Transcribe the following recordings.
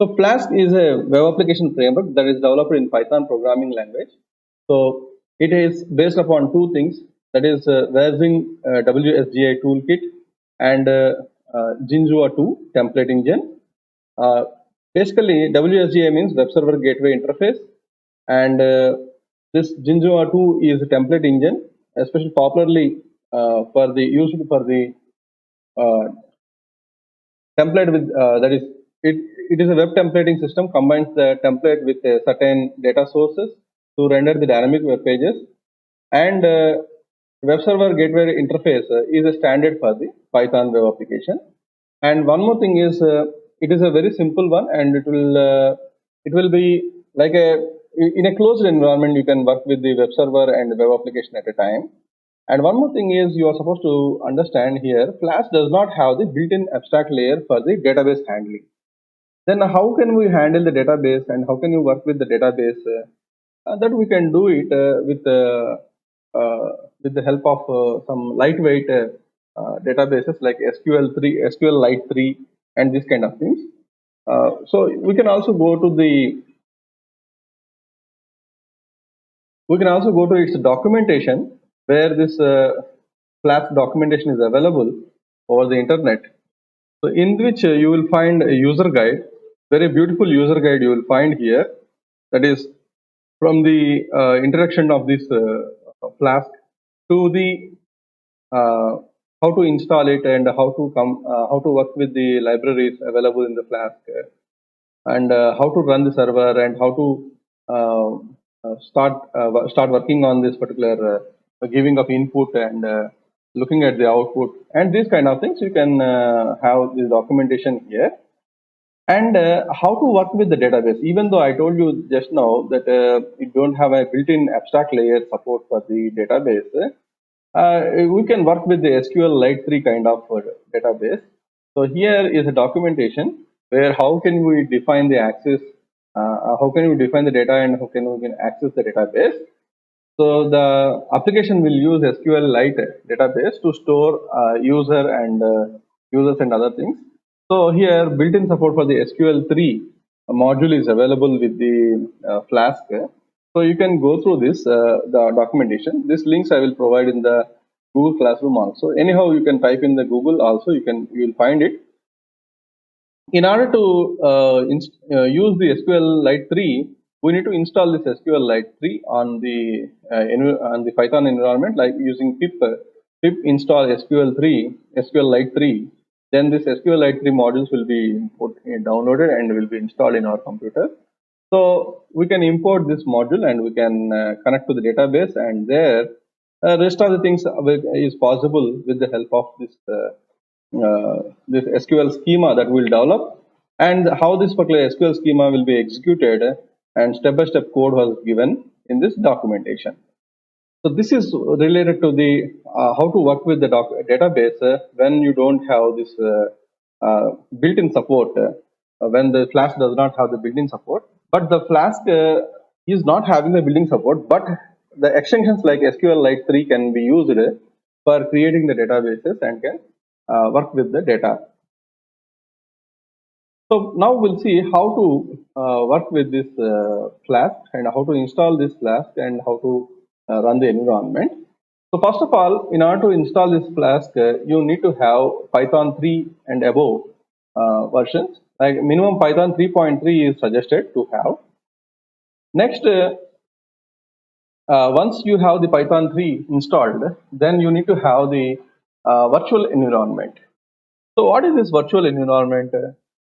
So Flask is a web application framework that is developed in Python programming language. So it is based upon two things, that is Wazing WSGI toolkit and Jinzhua 2 template engine. Uh, Basically, WSGI means Web Server Gateway Interface, and this Jinzhua 2 is a template engine, especially popularly for the used for the uh, template with that is it is a web templating system combines the template with certain data sources to render the dynamic web pages, and web server gateway interface is a standard for the Python web application. And one more thing is it is a very simple one, and it will be like a in a closed environment. You can work with the web server and the web application at a time. And one more thing is you are supposed to understand here, Flask does not have the built-in abstract layer for the database handling. Then how can we handle the database and how can you work with the database? That we can do it with the help of some lightweight databases like SQL3, SQL Lite 3, and this kind of things. So we can also go to its documentation, where this Flask documentation is available over the internet. So in which you will find a user guide, very beautiful user guide you will find here. That is from the introduction of this Flask to the how to install it and how to work with the libraries available in the Flask, and how to run the server and how to start working on this particular giving of input and looking at the output and these kind of things. You can have this documentation here. And how to work with the database, even though I told you just now that it don't have a built-in abstract layer support for the database, we can work with the SQL Lite 3 kind of database. So here is a documentation where how can we define the access, how can we define the data and how can we access the database. So the application will use SQL Lite database to store users and other things. So here built-in support for the SQL3 module is available with the Flask. So you can go through this the documentation. These links I will provide in the Google Classroom also. Anyhow, you can type in the Google also. You will find it. In order to use the SQL Lite 3, we need to install this SQL Lite 3 on the Python environment, like using pip install SQL Lite 3. Then this SQL Lite 3 modules will be downloaded and will be installed in our computer. So we can import this module and we can connect to the database, and there rest of the things is possible with the help of this SQL schema that we'll develop, and how this particular SQL schema will be executed, and step-by-step code was given in this documentation. So this is related to the how to work with the database when you don't have this built-in support, when the Flask does not have the built-in support. But the Flask is not having the built-in support, but the extensions like SQL Lite 3 can be used for creating the databases and can work with the data. So now we'll see how to work with this Flask and how to install this Flask and how to run the environment. So first of all, in order to install this Flask, you need to have Python 3 and above versions. Like minimum Python 3.3 is suggested to have. Next, once you have the Python 3 installed, then you need to have the virtual environment. So what is this virtual environment?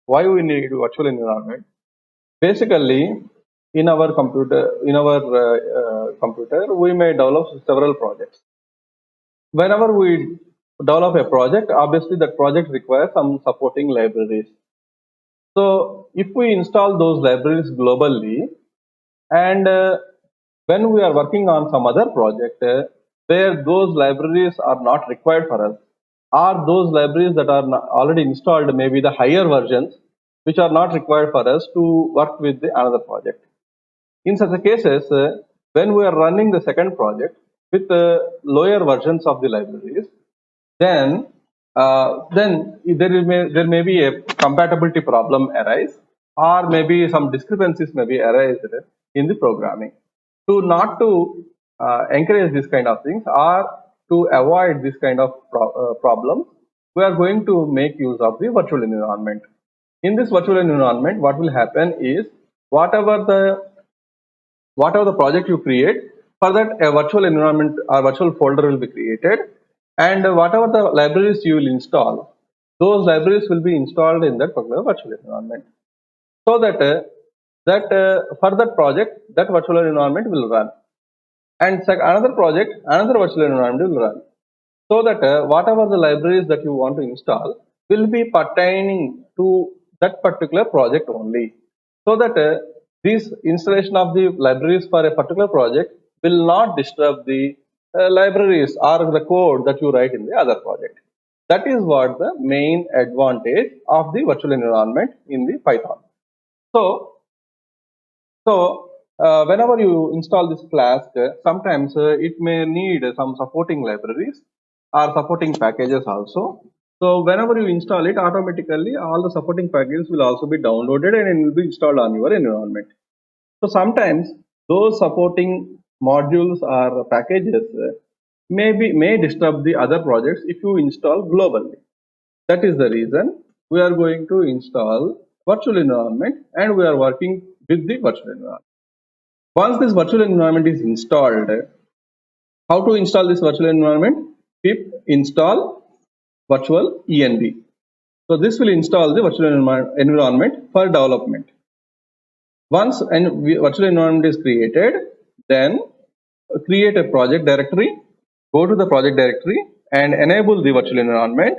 Why we need virtual environment? Basically, in our computer, we may develop several projects. Whenever we develop a project, obviously that project requires some supporting libraries. So if we install those libraries globally, and when we are working on some other project where those libraries are not required for us, or those libraries that are already installed, maybe the higher versions, which are not required for us to work with another project. In such cases, when we are running the second project with lower versions of the libraries, then there may be a compatibility problem arise, or maybe some discrepancies may be arised in the programming. To not to encourage this kind of things or to avoid this kind of problems, we are going to make use of the virtual environment. In this virtual environment, what will happen is whatever the project you create, for that a virtual environment or virtual folder will be created, and whatever the libraries you will install, those libraries will be installed in that particular virtual environment, so that for that project that virtual environment will run, and another project another virtual environment will run, so that whatever the libraries that you want to install will be pertaining to that particular project only, so that this installation of the libraries for a particular project will not disturb the libraries or the code that you write in the other project. That is what the main advantage of the virtual environment in the Python. So whenever you install this Flask, sometimes it may need some supporting libraries or supporting packages also. So whenever you install it, automatically all the supporting packages will also be downloaded and it will be installed on your environment. So sometimes those supporting modules or packages may disturb the other projects if you install globally. That is the reason we are going to install virtual environment and we are working with the virtual environment. Once this virtual environment is installed, how to install this virtual environment? Pip install virtual env. So this will install the virtual environment for development. Once a virtual environment is created, then create a project directory, go to the project directory and enable the virtual environment.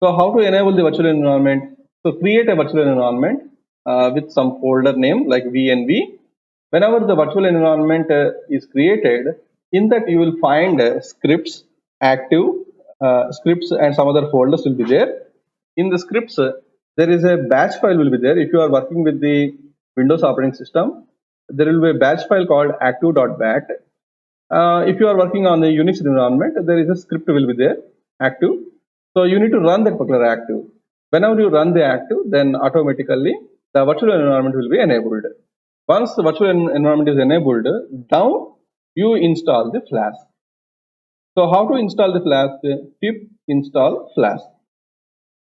So how to enable the virtual environment? So create a virtual environment with some folder name like VNV. Whenever the virtual environment is created, in that you will find scripts, active scripts and some other folders will be there. In the scripts, there is a batch file will be there. If you are working with the Windows operating system, there will be a batch file called active.bat. If you are working on the Unix environment, there is a script will be there, active. So you need to run that particular active. Whenever you run the active, then automatically the virtual environment will be enabled. Once the virtual environment is enabled, now you install the Flask. So how to install the Flask? Pip install Flask.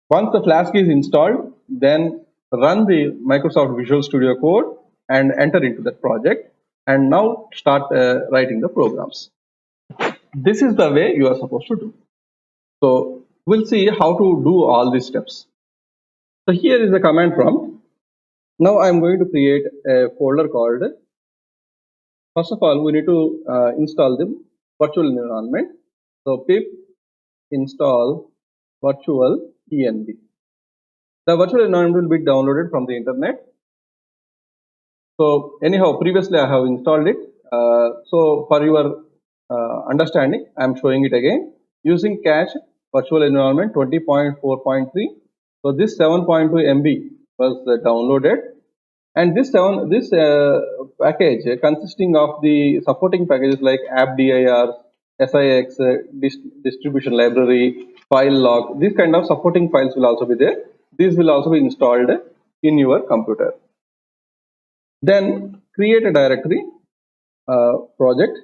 Once the Flask is installed, then run the Microsoft Visual Studio Code and enter into that project, and now start writing the programs. This is the way you are supposed to do. So we'll see how to do all these steps. So here is the command prompt. Now I'm going to create a folder called, first of all we need to install the virtual environment. So pip install virtual env. The virtual environment will be downloaded from the internet. So anyhow, previously I have installed it. So for your understanding, I am showing it again using cache virtual environment 20.4.3. So this 7.2 MB was downloaded, and this package consisting of the supporting packages like appdir, SIX, distribution library, file log. These kind of supporting files will also be there. These will also be installed in your computer. Then create a directory, project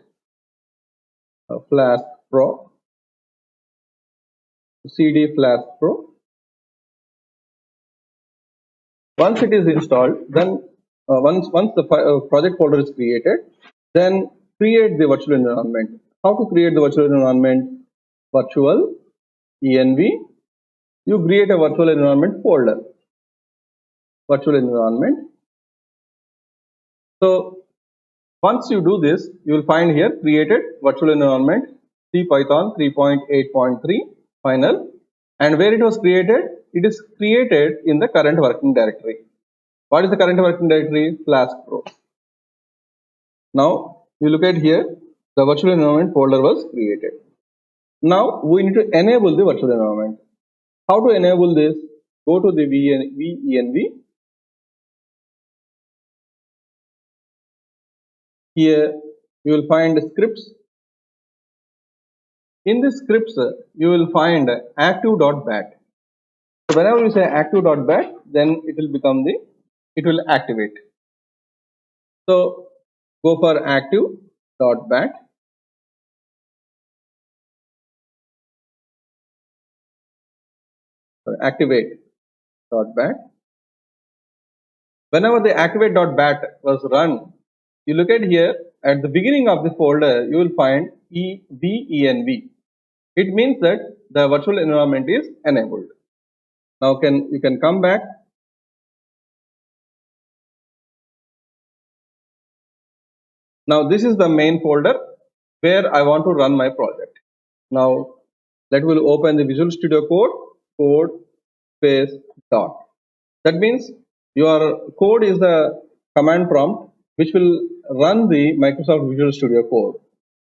Flask Pro, cd Flask Pro. Once it is installed, then once the project folder is created, then create the virtual environment. How to create the virtual environment? Virtual env. You create a virtual environment folder. Virtual environment. So once you do this, you will find here created virtual environment CPython 3.8.3 final, and where it was created, it is created in the current working directory. What is the current working directory? Flask Pro. Now you look at here, the virtual environment folder was created. Now we need to enable the virtual environment. How to enable this? Go to the VENV. Here you will find scripts. In the scripts, you will find active.bat. So whenever you say active.bat, then it will become the it will activate. So go for active.bat. Activate.bat. Whenever the activate.bat was run, you look at here at the beginning of the folder, you will find EVENV. It means that the virtual environment is enabled. Now you can come back. Now this is the main folder where I want to run my project. Now that will open the Visual Studio code space dot. That means your code is the command prompt which will run the Microsoft Visual Studio Code.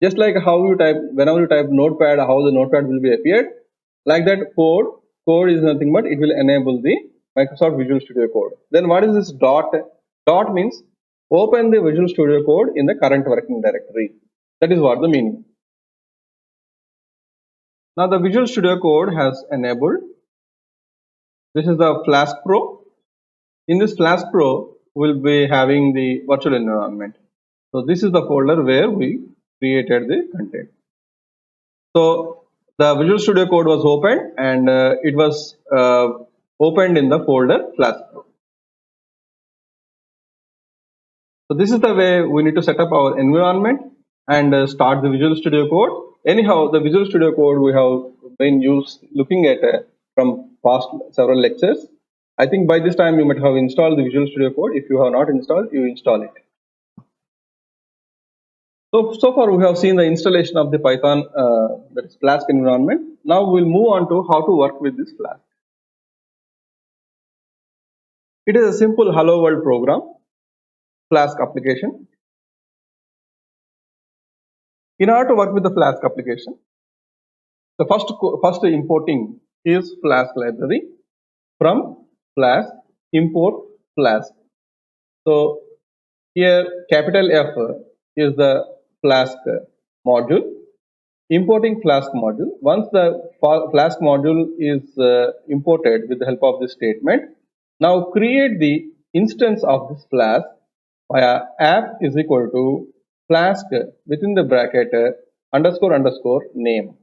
Just like how you type, whenever you type notepad, how the notepad will be appeared, like that code is nothing but it will enable the Microsoft Visual Studio Code. Then what is this dot? Dot means open the Visual Studio Code in the current working directory. That is what the meaning. Now the Visual Studio Code has enabled. This is the Flask Pro. In this Flask Pro, we'll be having the virtual environment. So this is the folder where we created the content. So the Visual Studio Code was opened and it was opened in the folder Flask Pro. So this is the way we need to set up our environment and start the Visual Studio Code. Anyhow, the Visual Studio Code we have been looking at from past several lectures. I think by this time you might have installed the Visual Studio Code. If you have not installed, you install it. So far we have seen the installation of the Python, that is Flask environment. Now we'll move on to how to work with this Flask. It is a simple hello world program, Flask application. In order to work with the Flask application, the first importing is Flask library. From Flask, import Flask. So here capital F is the Flask module. Importing Flask module. Once the Flask module is imported with the help of this statement, now create the instance of this Flask via app is equal to Flask within the bracket underscore name.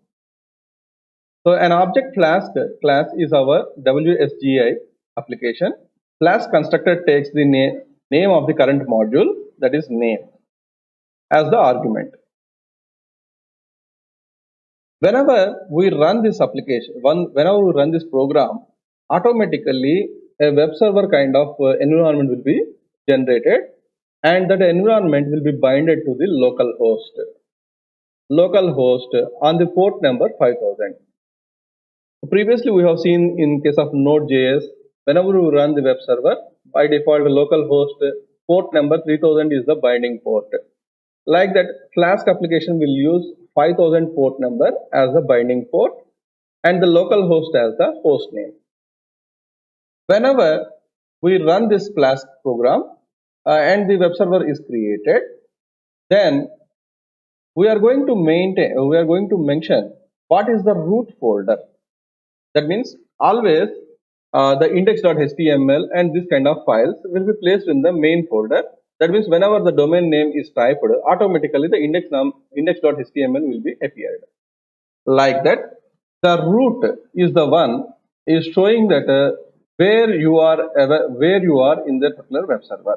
So an object Flask class is our WSGI application. Flask constructor takes the name of the current module, that is name, as the argument. Whenever we run this application, whenever we run this program, automatically a web server kind of environment will be generated, and that environment will be binded to the local host on the port number 5000. Previously, we have seen in case of Node.js, whenever we run the web server, by default, local host port number 3000 is the binding port. Like that, Flask application will use 5000 port number as the binding port and the local host as the host name. Whenever we run this Flask program and the web server is created, then we are going to mention what is the root folder. That means always the index.html and this kind of files will be placed in the main folder. That means whenever the domain name is typed, automatically the index.html will be appeared. Like that, the root is the one is showing that where you are in the particular web server.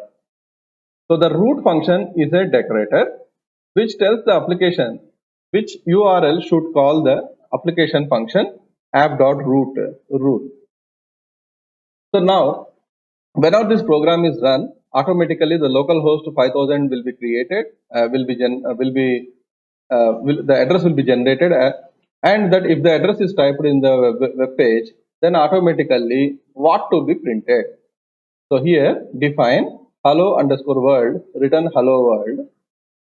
So the root function is a decorator which tells the application which URL should call the application function app.root. So now, whenever this program is run, automatically the local host 5000 will be created, the address will be generated, and that if the address is typed in the web page, then automatically what to be printed. So here define hello underscore world, return hello world.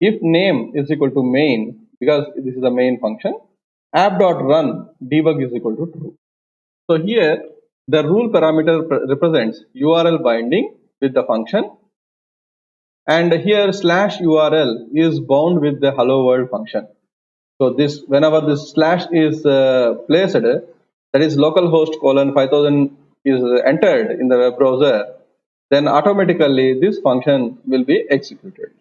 If name is equal to main, because this is the main function, app.run debug is equal to true. So here the rule parameter represents URL binding with the function, and here slash URL is bound with the hello world function. So this, whenever this slash is placed, that is localhost 5000 is entered in the web browser, then automatically this function will be executed.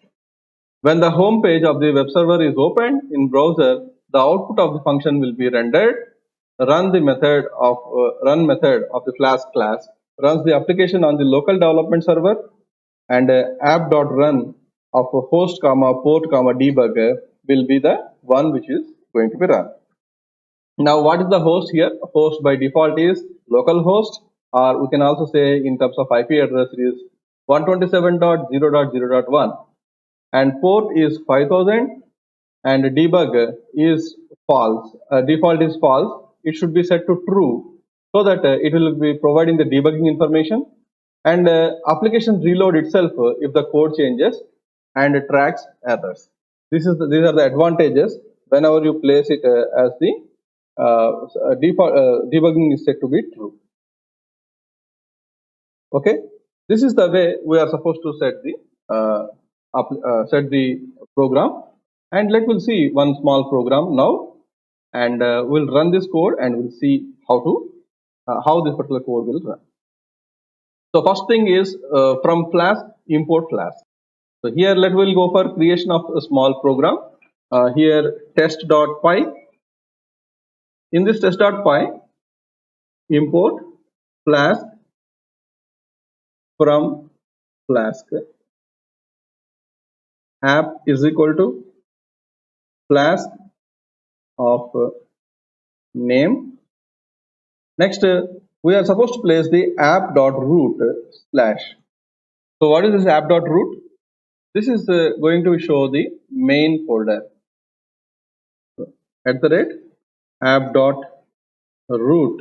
When the home page of the web server is opened in browser, the output of the function will be rendered. Run method of the Flask class runs the application on the local development server, and app.run of a host port debugger will be the one which is going to be run. Now, what is the host here? Host by default is localhost, or we can also say in terms of IP address it is 127.0.0.1, and port is 5000, and debug is false. Default is false. It should be set to true so that it will be providing the debugging information, and application reload itself if the code changes, and tracks errors. These are the advantages whenever you place it as the default debugging is set to be true. Okay, this is the way we are supposed to set the program. And we'll see one small program now, and we'll run this code and we'll see how this particular code will run. So first thing is from Flask, import Flask. So here we'll go for creation of a small program. Here test.py. In this test.py, import Flask from Flask. App is equal to Flask of name. Next, we are supposed to place the app.root slash. So what is this app.root? This is going to show the main folder. At the rate app.root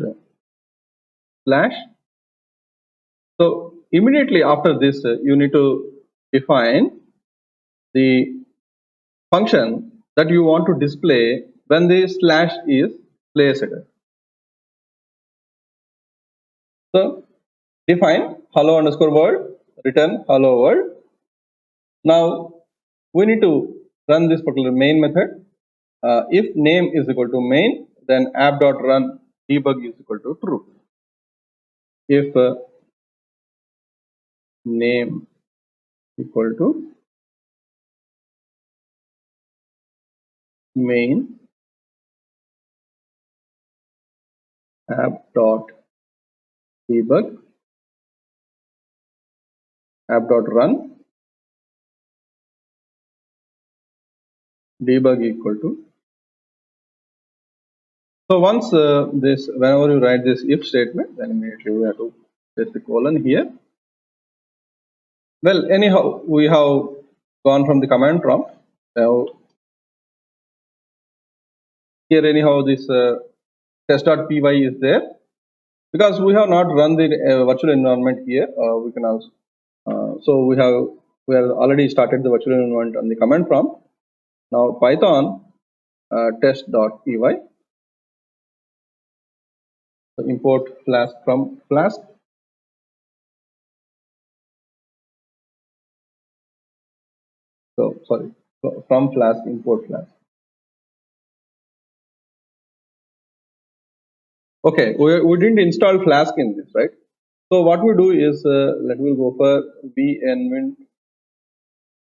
slash. So immediately after this, you need to define the function that you want to display when the slash is placed. So define hello underscore world, return hello world. Now we need to run this particular main method. If name is equal to main, then app.run debug is equal to true. If name equal to main, app.debug, app.run debug equal to. So once whenever you write this if statement, then immediately we have to place the colon here. Well, anyhow, we have gone from the command prompt. Now here anyhow this test.py is there, because we have not run the virtual environment here. We can also so we have already started the virtual environment on the command prompt. Now Python test.py. So import Flask from Flask. So sorry, from Flask import Flask. Okay, we didn't install Flask in this, right? So what we do is we'll go for venvint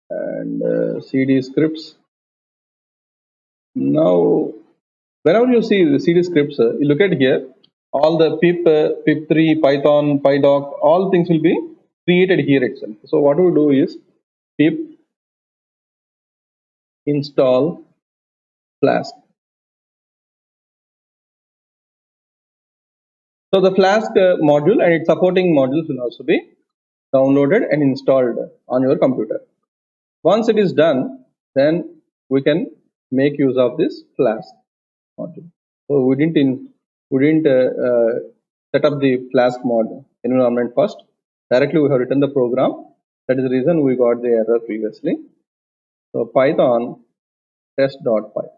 and cd scripts. Now whenever you see the cd scripts, you look at here, all the pip3, python, pydoc, all things will be created here itself. So what we do is pip install Flask. So the Flask module and its supporting modules will also be downloaded and installed on your computer. Once it is done, then we can make use of this Flask module. So we didn't set up the Flask module environment first. Directly we have written the program. That is the reason we got the error previously. So Python test.py.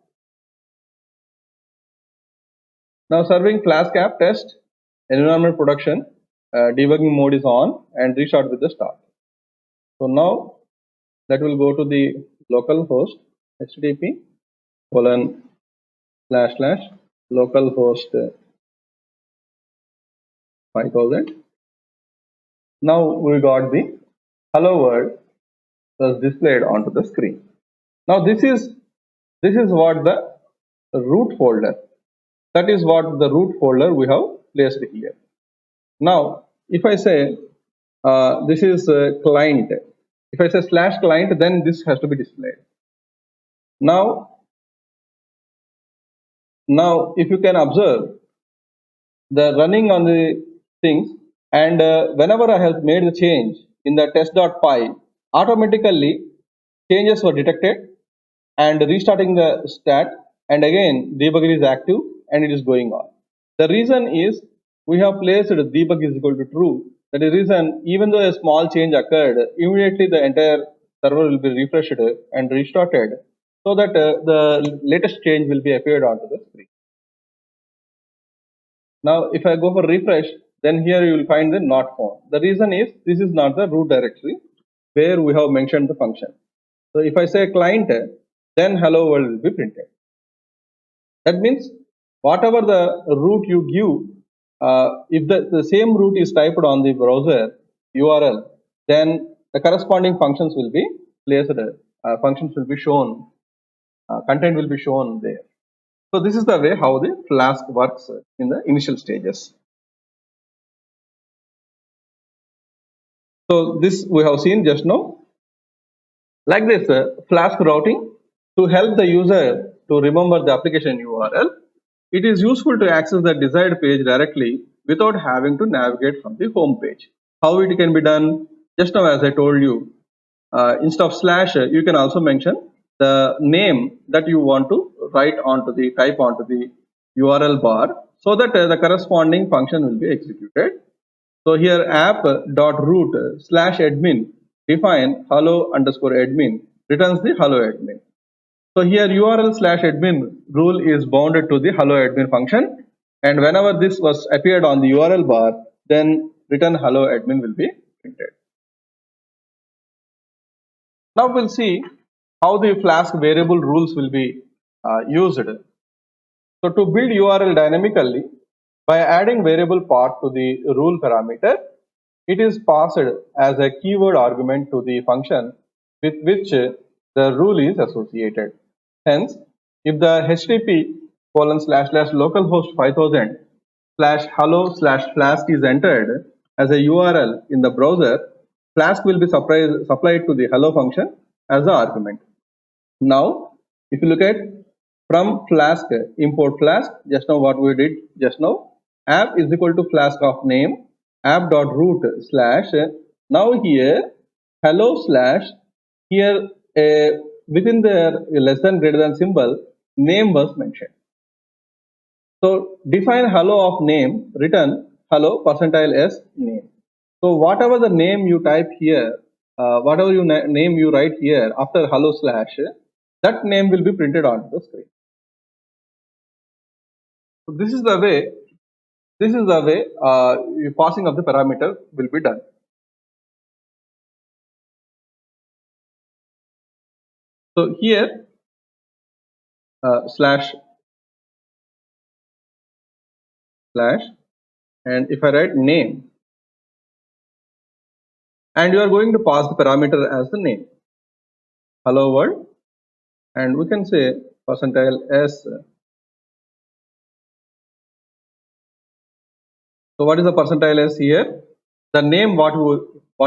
Now serving Flask app test, environment production, debugging mode is on, and restart with the start. So now that will go to the local host http ://localhost 5000 Now we got the hello world was displayed onto the screen. Now this is what the root folder. That is what the root folder we have placed here. Now, if I say this is client, if I say slash client, then this has to be displayed. Now, if you can observe the running on the things, and whenever I have made the change in the test.py, automatically changes were detected and restarting the stat, and again debugger is active and it is going on. The reason is we have placed debug is equal to true. That is the reason, even though a small change occurred, immediately the entire server will be refreshed and restarted so that the latest change will be appeared onto the screen. Now, if I go for refresh, then here you will find the not found. The reason is this is not the root directory where we have mentioned the function. So if I say client, then hello world will be printed. That means whatever the root you give, if the same root is typed on the browser URL, then the corresponding functions will be placed, functions will be shown, content will be shown there. So this is the way how the Flask works in the initial stages. So this we have seen just now. Like this, Flask routing to help the user to remember the application URL. It is useful to access the desired page directly without having to navigate from the home page. How it can be done? Just now, as I told you, instead of slash, you can also mention the name that you want to write onto the type onto the URL bar, so that the corresponding function will be executed. So here app.root/admin define hello underscore admin returns the hello admin. So here URL/admin rule is bounded to the hello admin function, and whenever this was appeared on the URL bar, then return hello admin will be printed. Now we'll see how the Flask variable rules will be used. So to build URL dynamically, by adding variable path to the rule parameter, it is passed as a keyword argument to the function with which the rule is associated. Hence, if the http://localhost 5000/hello/flask is entered as a URL in the browser, Flask will be supplied to the hello function as the argument. Now, if you look at from Flask, import Flask, just now what we did just now, app is equal to Flask of name, app.root/, now here hello slash, here within the less than greater than symbol, name was mentioned. So define hello of name, return hello %s name. So whatever the name you type here, whatever name you write here after hello slash, that name will be printed onto the screen. So this is the way passing of the parameter will be done. So here slash, and if I write name, and you are going to pass the parameter as the name, hello world, and we can say %s. So what is the %s here? The name what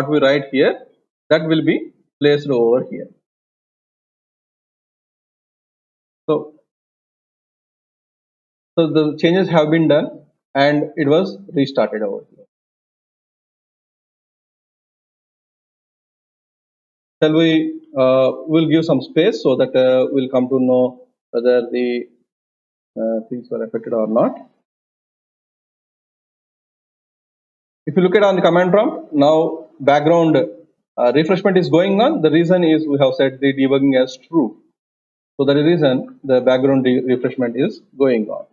we write here, that will be placed over here. So the changes have been done and it was restarted over here. Shall we will give some space so that we'll come to know whether the things were affected or not. If you look at on the command prompt, now background refreshment is going on. The reason is we have set the debugging as true. So that is the reason the background refreshment is going on.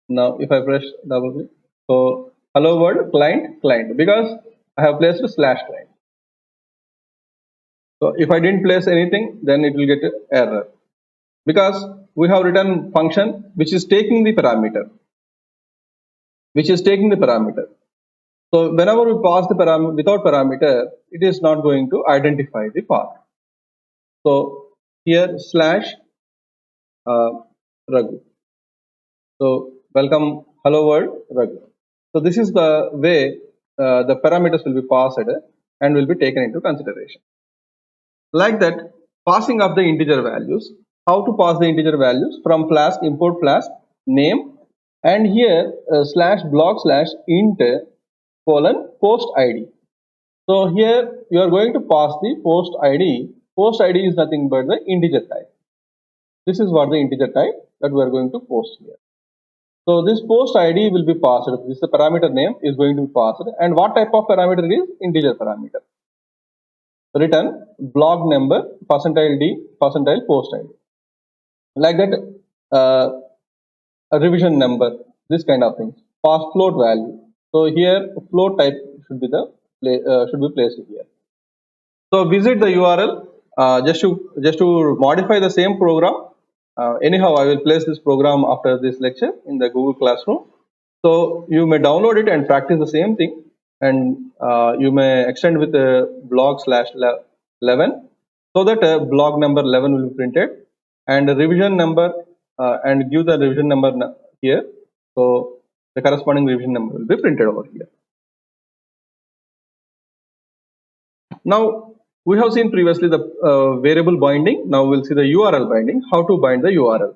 Now if I press double click, so hello world client, because I have placed a slash client. So if I didn't place anything, then it will get an error, because we have written function which is taking the parameter. which is taking the parameter. So whenever we pass the parameter without parameter, it is not going to identify the path. So here slash Raghu. So welcome, hello world, Raghu. So this is the way the parameters will be passed and will be taken into consideration. Like that, passing of the integer values. How to pass the integer values? From Flask, import Flask name, and here slash block slash int colon post id. So here you are going to pass the post id. Post id is nothing but the integer type. This is what the integer type that we are going to post here. So this post id will be passed. This is the parameter name is going to be passed, and what type of parameter is integer parameter. Return block number percentile d percentile post id. Like that, a revision number, this kind of things. Pass float value. So here float type should be the should be placed here. So visit the URL just to modify the same program. Anyhow, I will place this program after this lecture in the Google Classroom. So you may download it and practice the same thing, and you may extend with the blog slash 11, so that blog number 11 will be printed, and the revision number and give the revision number here. So the corresponding revision number will be printed over here. Now we have seen previously the variable binding. Now we'll see the URL binding. How to bind the URL.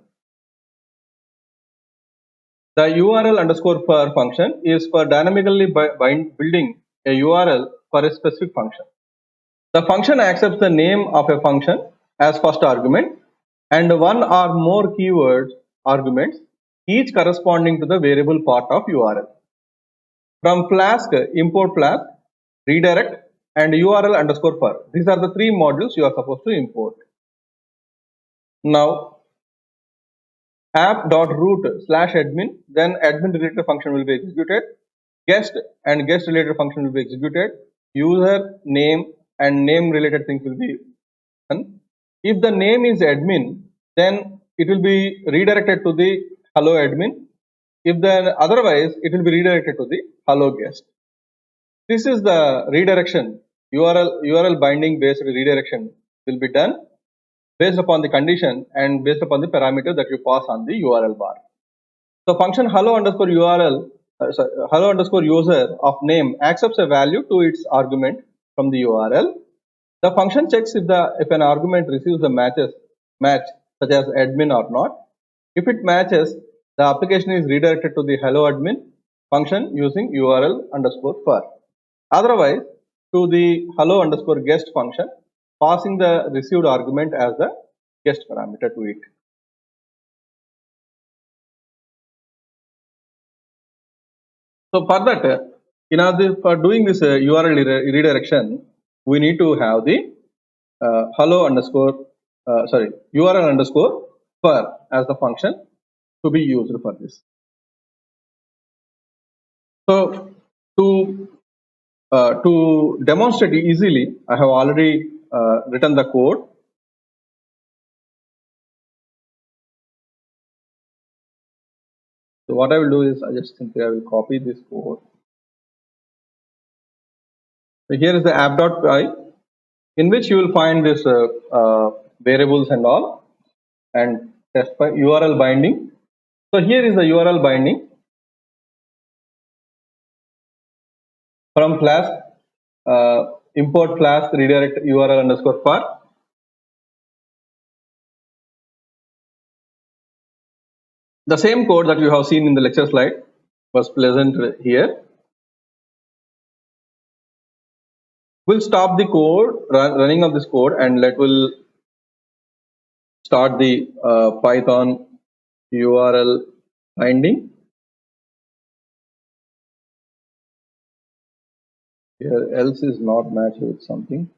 The URL underscore per function is for dynamically building a URL for a specific function. The function accepts the name of a function as first argument and one or more keyword arguments, each corresponding to the variable part of URL. From Flask, import Flask, redirect, and URL underscore per. These are the three modules you are supposed to import. Now, app.root slash admin, then admin related function will be executed. Guest and guest related function will be executed. User name and name related things will be done. If the name is admin, then it will be redirected to the hello admin. If then otherwise, it will be redirected to the hello guest. This is the redirection. URL binding based redirection will be done based upon the condition and based upon the parameter that you pass on the URL bar. So function hello underscore URL, hello underscore user of name accepts a value to its argument from the URL. The function checks if an argument receives the match such as admin or not. If it matches, the application is redirected to the hello admin function using URL underscore per. Otherwise, to the hello underscore guest function, passing the received argument as the guest parameter to it. So for that, for doing this URL redirection, we need to have the hello underscore URL underscore per as the function to be used for this. So to demonstrate easily, I have already written the code. So what I will do is I will copy this code. So here is the app.py, in which you will find this variables and all, and test by URL binding. So here is the URL binding from Flask, import Flask redirect URL underscore per. The same code that you have seen in the lecture slide was present here. We'll stop the code, running of this code, and we'll start the Python URL binding. Here else is not matched with something.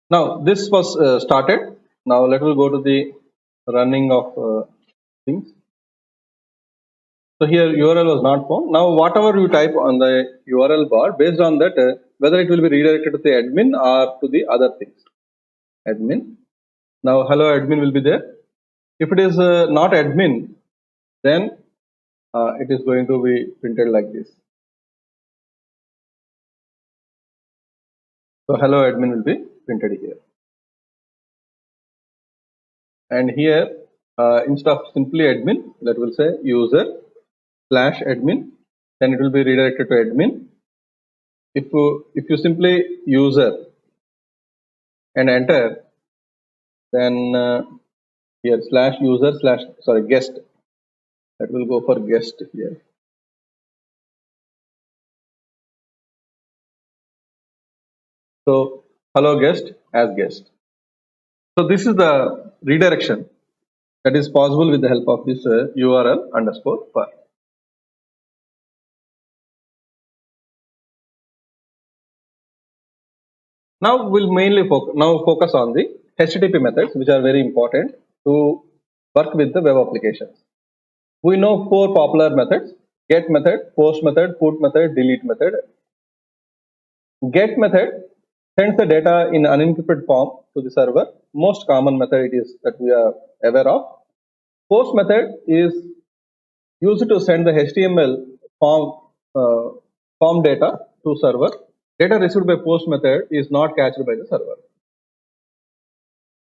Now this was started. Now let us go to the running of things. So here URL was not found. Now whatever you type on the URL bar, based on that whether it will be redirected to the admin or to the other things. Admin. Now hello admin will be there. If it is not admin, then it is going to be printed like this. So hello admin will be printed here. And here instead of simply admin, that will say user slash admin, then it will be redirected to admin. If you simply user and enter, then here slash user slash guest, that will go for guest here. So hello guest as guest. So this is the redirection that is possible with the help of this URL underscore per. Now we'll mainly focus on the HTTP methods, which are very important to work with the web applications. We know 4 popular methods: get method, post method, put method, delete method. Get method sends the data in unencrypted form to the server. Most common method it is that we are aware of. Post method is used to send the HTML form data to server. Data received by post method is not cached by the server.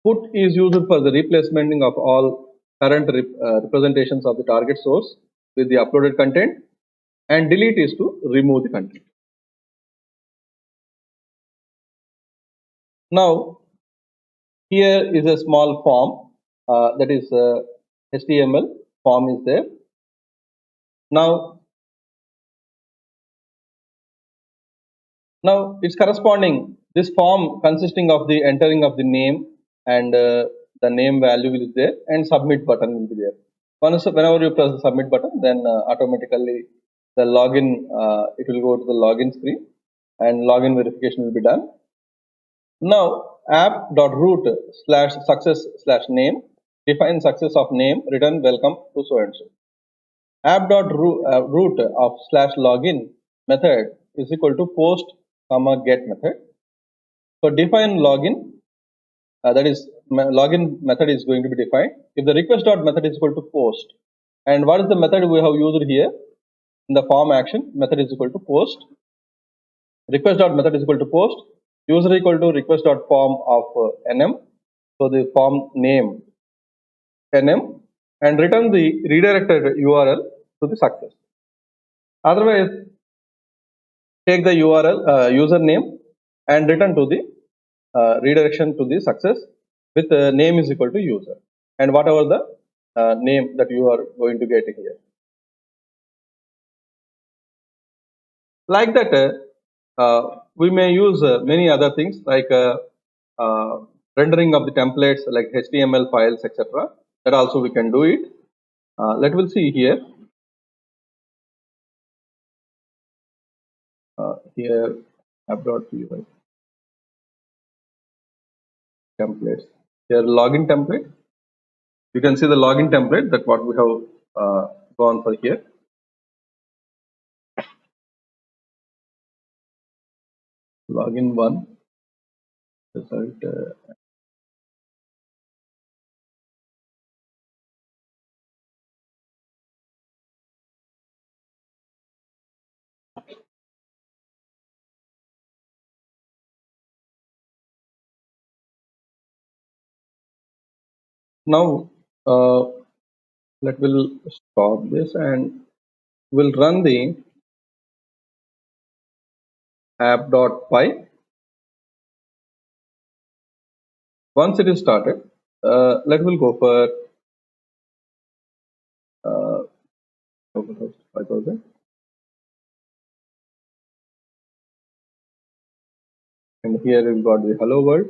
Put is used for the replacement of all current representations of the target source with the uploaded content, and delete is to remove the content. Now here is a small form that is HTML form is there. Now it's corresponding, this form consisting of the entering of the name and the name value will be there, and submit button will be there. Whenever you press the submit button, then automatically the login, it will go to the login screen and login verification will be done. Now app.root / success / name define success of name, return welcome to so and so. App.root of /login method is equal to post get method. So define login, that is login method is going to be defined if the request dot method is equal to post. And what is the method we have used here in the form action? Method is equal to post. Request dot method is equal to post. User equal to request dot form of nm. So the form name nm, and return the redirected URL to the success. Otherwise, take the URL username and return to the redirection to the success with name is equal to user, and whatever the name that you are going to get here. Like that, we may use many other things like rendering of the templates like HTML files, etc. That also we can do it. Let us see here. Here app.py templates. Here login template. You can see the login template that what we have gone for here. Login 1 result. Now we'll stop this and we'll run the app.py. Once it is started, we'll go for localhost 5000. And here we've got the hello world.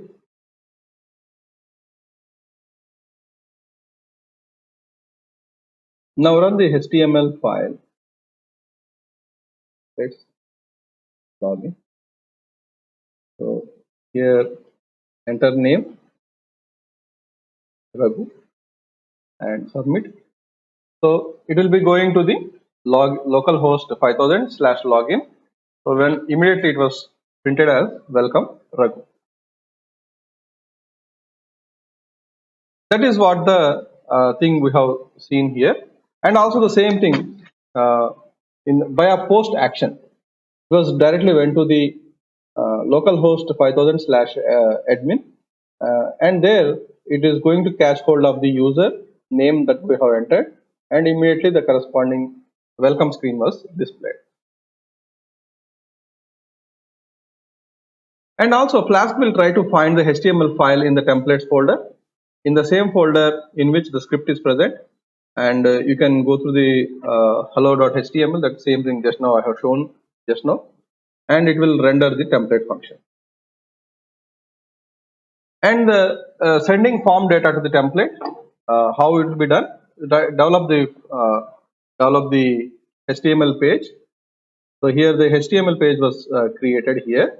Now run the HTML file. Let's log in. So here enter name Raghu and submit. So it will be going to the localhost 5000 /login. So when immediately it was printed as welcome Raghu. That is what the thing we have seen here, and also the same thing in by a post action, because directly went to the localhost 5000 slash admin, and there it is going to catch hold of the user name that we have entered, and immediately the corresponding welcome screen was displayed. And also Flask will try to find the HTML file in the templates folder, in the same folder in which the script is present, and you can go through the hello.html, that same thing just now I have shown just now, and it will render the template function. And sending form data to the template, how it will be done? Develop the HTML page. So here the HTML page was created here.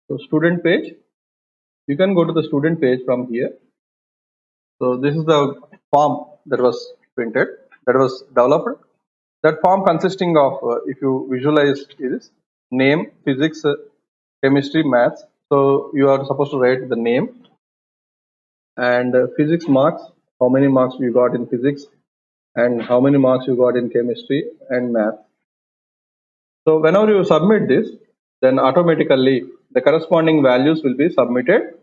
So student page, you can go to the student page from here. So this is the form that was printed, that was developed. That form consisting of, if you visualize, is name, physics, chemistry, maths. So you are supposed to write the name, and physics marks, how many marks you got in physics, and how many marks you got in chemistry and math. So whenever you submit this, then automatically the corresponding values will be submitted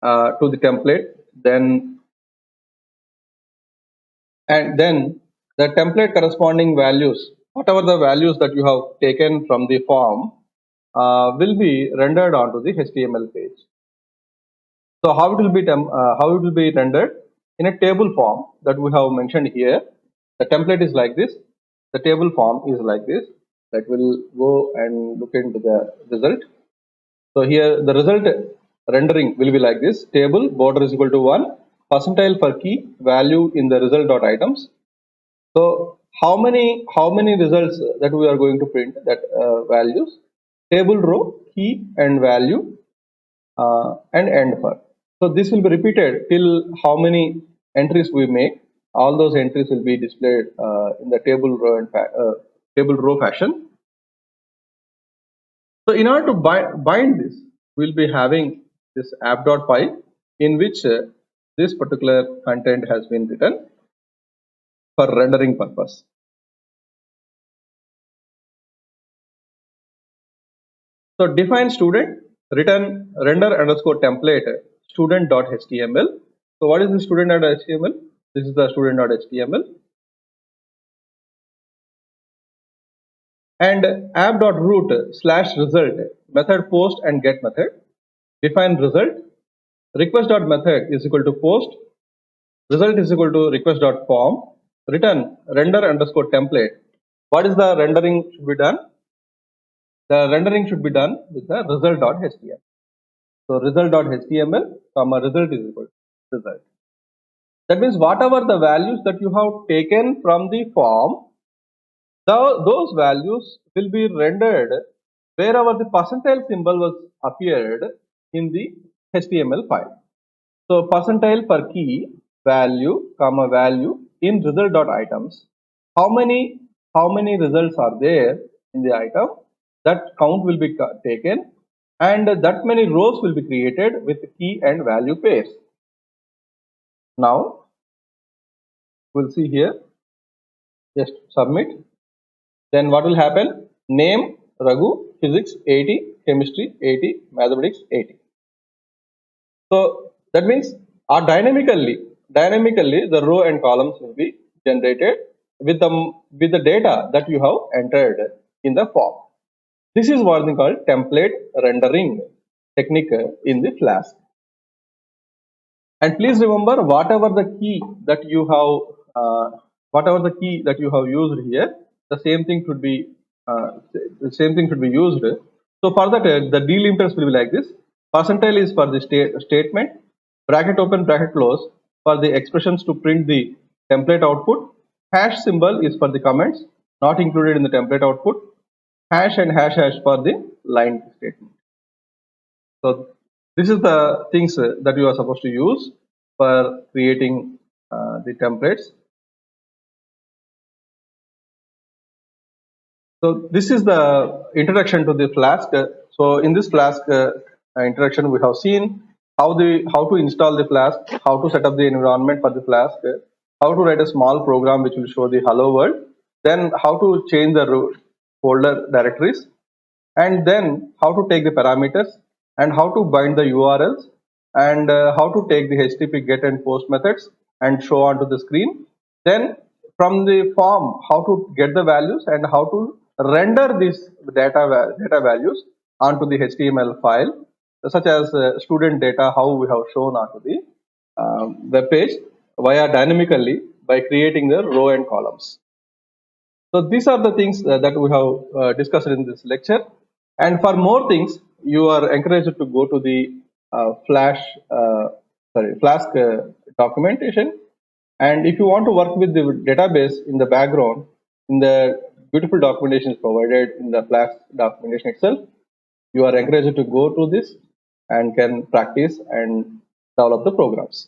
to the template. Then the template corresponding values, whatever the values that you have taken from the form, will be rendered onto the HTML page. So how it will be rendered? In a table form that we have mentioned here. The template is like this. The table form is like this. That will go and look into the result. So here the result rendering will be like this: table border is equal to 1, percentile for key value in the result dot items. So how many results that we are going to print, that values, table row, key and value, and end for. So this will be repeated till how many entries we make. All those entries will be displayed in the table row and table row fashion. So in order to bind this, we'll be having this app.py in which this particular content has been written for rendering purpose. So define student, return render underscore template student.html. So what is the student.html? This is the student.html. And app.root slash result method post and get method. Define result. Request.method is equal to post. Result is equal to request.form. Return render underscore template. What is the rendering should be done? The rendering should be done with the result.html. So result.html comma result is equal to result. That means whatever the values that you have taken from the form, those values will be rendered wherever the percentile symbol was appeared in the HTML file. So percentile per key value comma value in result.items. How many results are there in the item? That count will be taken, and that many rows will be created with key and value pairs. Now we'll see here. Just submit. Then what will happen? Name Raghu, physics 80, chemistry 80, mathematics 80. So that means dynamically the row and columns will be generated with the data that you have entered in the form. This is what is called template rendering technique in the Flask. And please remember, whatever the key that you have used here, the same thing should be used. So for that, the delimiters will be like this. Percentile is for the statement, bracket open, bracket close for the expressions to print the template output. Hash symbol is for the comments not included in the template output. Hash and hash for the line statement. So this is the things that you are supposed to use for creating the templates. So this is the introduction to the Flask. So in this Flask introduction, we have seen how to install the Flask, how to set up the environment for the Flask, how to write a small program which will show the hello world, then how to change the folder directories, and then how to take the parameters and how to bind the URLs, and how to take the HTTP GET and POST methods and show onto the screen. Then from the form, how to get the values and how to render these data values onto the HTML file, such as student data, how we have shown onto the web page via dynamically by creating the row and columns. So these are the things that we have discussed in this lecture. And for more things, you are encouraged to go to the Flask documentation. And if you want to work with the database in the background, in the beautiful documentation is provided in the Flask documentation itself, you are encouraged to go to this and can practice and develop the programs.